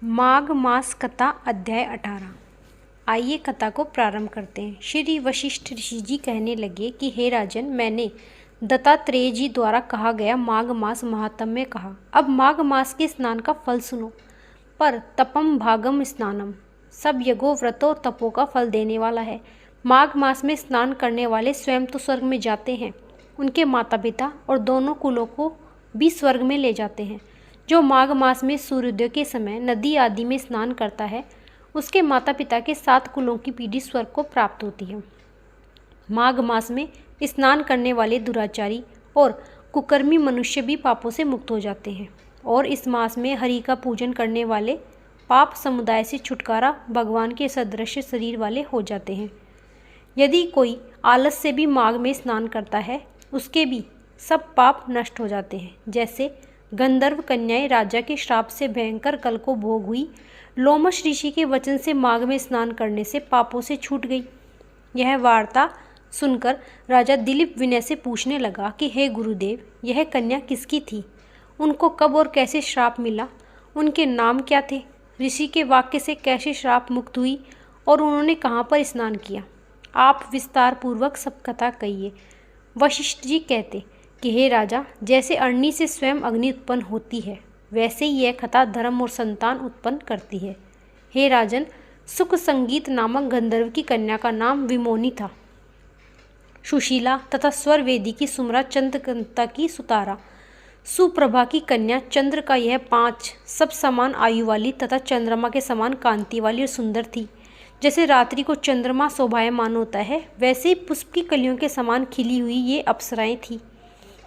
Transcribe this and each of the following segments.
माघ मास कथा अध्याय 18। आइए कथा को प्रारंभ करते हैं। श्री वशिष्ठ ऋषि जी कहने लगे कि हे राजन, मैंने दत्तात्रेय जी द्वारा कहा गया माघ मास महात्म्य कहा। अब माघ मास के स्नान का फल सुनो। पर तपम भागम स्नानम, सब यज्ञों व्रतों तपों का फल देने वाला है। माघ मास में स्नान करने वाले स्वयं तो स्वर्ग में जाते हैं, उनके माता पिता और दोनों कुलों को भी स्वर्ग में ले जाते हैं। जो माघ मास में सूर्योदय के समय नदी आदि में स्नान करता है, उसके माता पिता के 7 कुलों की पीढ़ी स्वर्ग को प्राप्त होती है। माघ मास में स्नान करने वाले दुराचारी और कुकर्मी मनुष्य भी पापों से मुक्त हो जाते हैं, और इस मास में हरि का पूजन करने वाले पाप समुदाय से छुटकारा भगवान के सदृश शरीर वाले हो जाते हैं। यदि कोई आलस से भी माघ में स्नान करता है, उसके भी सब पाप नष्ट हो जाते हैं। जैसे गंधर्व कन्याएं राजा के श्राप से भयंकर कल को भोग हुई, लोमश ऋषि के वचन से माघ में स्नान करने से पापों से छूट गई। यह वार्ता सुनकर राजा दिलीप विनय से पूछने लगा कि हे गुरुदेव, यह कन्या किसकी थी? उनको कब और कैसे श्राप मिला? उनके नाम क्या थे? ऋषि के वाक्य से कैसे श्राप मुक्त हुई और उन्होंने कहाँ पर स्नान किया? आप विस्तार पूर्वक सब कथा कहिए। वशिष्ठ जी कहते कि हे राजा, जैसे अग्नि से स्वयं अग्नि उत्पन्न होती है, वैसे ही यह कथा धर्म और संतान उत्पन्न करती है। हे राजन, सुख संगीत नामक गंधर्व की कन्या का नाम विमोनी था। सुशीला तथा स्वर वेदी की सुमरा चंद्रकांता की सुतारा। सुप्रभा की कन्या चंद्र का यह 5 सब समान आयु वाली तथा चंद्रमा के समान कांति वाली और सुंदर थी। जैसे रात्रि को चंद्रमा शोभायमान होता है, वैसे ही पुष्प की कलियों के समान खिली हुई ये अप्सराएं थीं।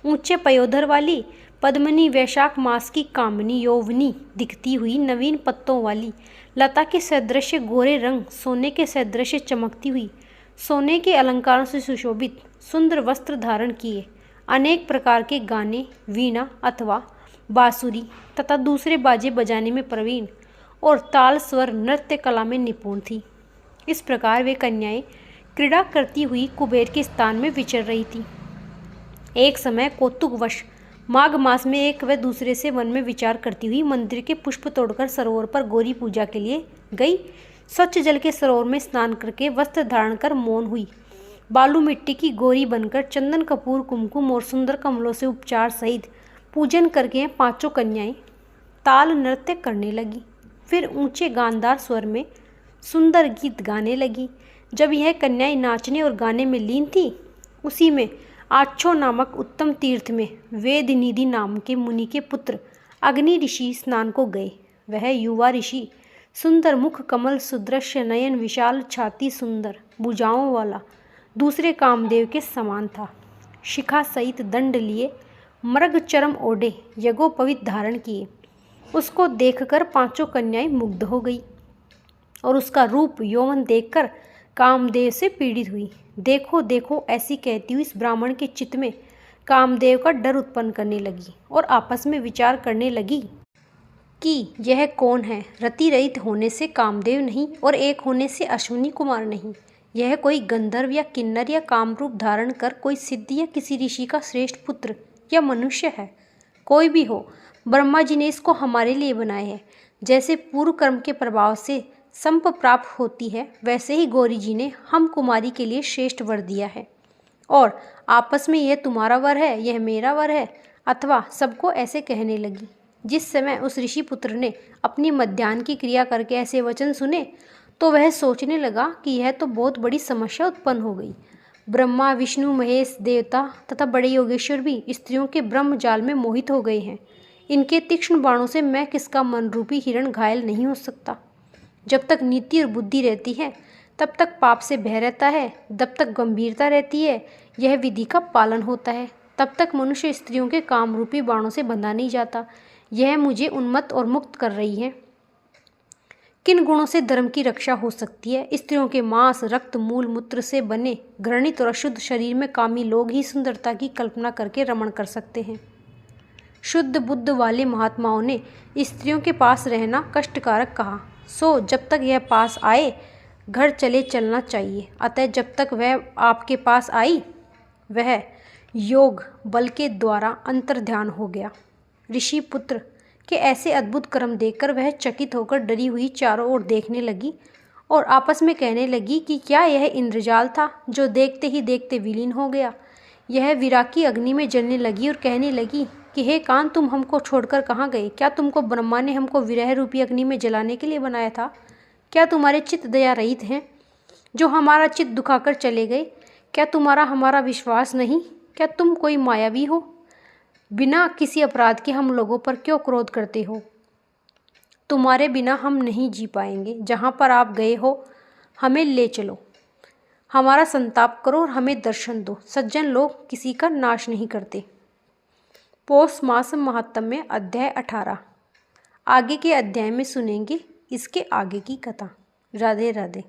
ऊंचे पयोधर वाली पद्मनी, वैशाख मास की कामनी यौवनी दिखती हुई नवीन पत्तों वाली, लता के सदृश गोरे रंग, सोने के सदृश चमकती हुई, सोने के अलंकारों से सुशोभित, सुंदर वस्त्र धारण किए, अनेक प्रकार के गाने, वीणा अथवा बांसुरी तथा दूसरे बाजे बजाने में प्रवीण और ताल स्वर नृत्य कला में निपुण थी। इस प्रकार वे कन्याएं क्रीड़ा करती हुई कुबेर के स्थान में विचर रही थी। एक समय कौतुकवश माघ मास में एक व दूसरे से मन में विचार करती हुई मंदिर के पुष्प तोड़कर सरोवर पर गौरी पूजा के लिए गई। स्वच्छ जल के सरोवर में स्नान करके वस्त्र धारण कर मौन हुई। बालू मिट्टी की गौरी बनकर चंदन कपूर कुमकुम और सुंदर कमलों से उपचार सहित पूजन करके 5 कन्याएं ताल नृत्य करने लगी। फिर ऊंचे गानदार स्वर में सुंदर गीत गाने लगी। जब यह कन्याएं नाचने और गाने में लीन थी, उसी में आच्छो नामक उत्तम तीर्थ में वेदनिधि नाम के मुनि के पुत्र अग्नि ऋषि स्नान को गए। वह युवा ऋषि सुंदर मुख कमल, सुदृश्य नयन, विशाल छाती, सुंदर भुजाओं वाला, दूसरे कामदेव के समान था। शिखा सहित दंड लिए, मृग चरम ओढ़े, यज्ञोपवीत धारण किए। उसको देखकर 5 कन्याएं मुग्ध हो गई और उसका रूप यौवन देखकर कामदेव से पीड़ित हुई। देखो देखो ऐसी कहती हुई इस ब्राह्मण के चित्त में कामदेव का डर उत्पन्न करने लगी और आपस में विचार करने लगी कि यह कौन है? रति रहित होने से कामदेव नहीं और एक होने से अश्विनी कुमार नहीं। यह कोई गंधर्व या किन्नर या कामरूप धारण कर कोई सिद्धि या किसी ऋषि का श्रेष्ठ पुत्र या मनुष्य है। कोई भी हो, ब्रह्मा जी ने इसको हमारे लिए बनाए है। जैसे पूर्व कर्म के प्रभाव से संप प्राप्त होती है, वैसे ही गौरी जी ने हम कुमारी के लिए श्रेष्ठ वर दिया है। और आपस में यह तुम्हारा वर है, यह मेरा वर है, अथवा सबको ऐसे कहने लगी। जिस समय उस ऋषि पुत्र ने अपनी मध्याह्न की क्रिया करके ऐसे वचन सुने, तो वह सोचने लगा कि यह तो बहुत बड़ी समस्या उत्पन्न हो गई। ब्रह्मा, विष्णु, महेश, देवता तथा बड़े योगेश्वर भी स्त्रियों के ब्रह्म जाल में मोहित हो गए हैं। इनके तीक्ष्ण बाणों से मैं किसका मन रूपी हिरण घायल नहीं हो सकता। जब तक नीति और बुद्धि रहती है, तब तक पाप से भय रहता है। जब तक गंभीरता रहती है, यह विधि का पालन होता है, तब तक मनुष्य स्त्रियों के काम रूपी बाणों से बंधा नहीं जाता। यह मुझे उन्मत्त और मुक्त कर रही है। किन गुणों से धर्म की रक्षा हो सकती है? स्त्रियों के मांस, रक्त, मूल मूत्र से बने घृणित और अशुद्ध शरीर में कामी लोग ही सुंदरता की कल्पना करके रमण कर सकते हैं। शुद्ध बुद्ध वाले महात्माओं ने स्त्रियों के पास रहना कष्टकारक कहा। सो जब तक यह पास आए, घर चले चलना चाहिए। अतः जब तक वह आपके पास आई, वह योग बल के द्वारा अंतर्ध्यान हो गया। ऋषि पुत्र कि ऐसे अद्भुत कर्म देखकर वह चकित होकर डरी हुई चारों ओर देखने लगी और आपस में कहने लगी कि क्या यह इंद्रजाल था जो देखते ही देखते विलीन हो गया। यह विराकी अग्नि में जलने लगी और कहने लगी कि हे कान, तुम हमको छोड़कर कहाँ गए? क्या तुमको ब्रह्मा ने हमको विरह रूपी अग्नि में जलाने के लिए बनाया था? क्या तुम्हारे चित्त दया रहित हैं जो हमारा चित्त दुखाकर चले गए? क्या तुम्हारा हमारा विश्वास नहीं? क्या तुम कोई मायावी हो? बिना किसी अपराध के हम लोगों पर क्यों क्रोध करते हो? तुम्हारे बिना हम नहीं जी पाएंगे। जहाँ पर आप गए हो हमें ले चलो, हमारा संताप करो और हमें दर्शन दो। सज्जन लोग किसी का नाश नहीं करते। पौष मास महात्म्य अध्याय 18। आगे के अध्याय में सुनेंगे इसके आगे की कथा। राधे राधे।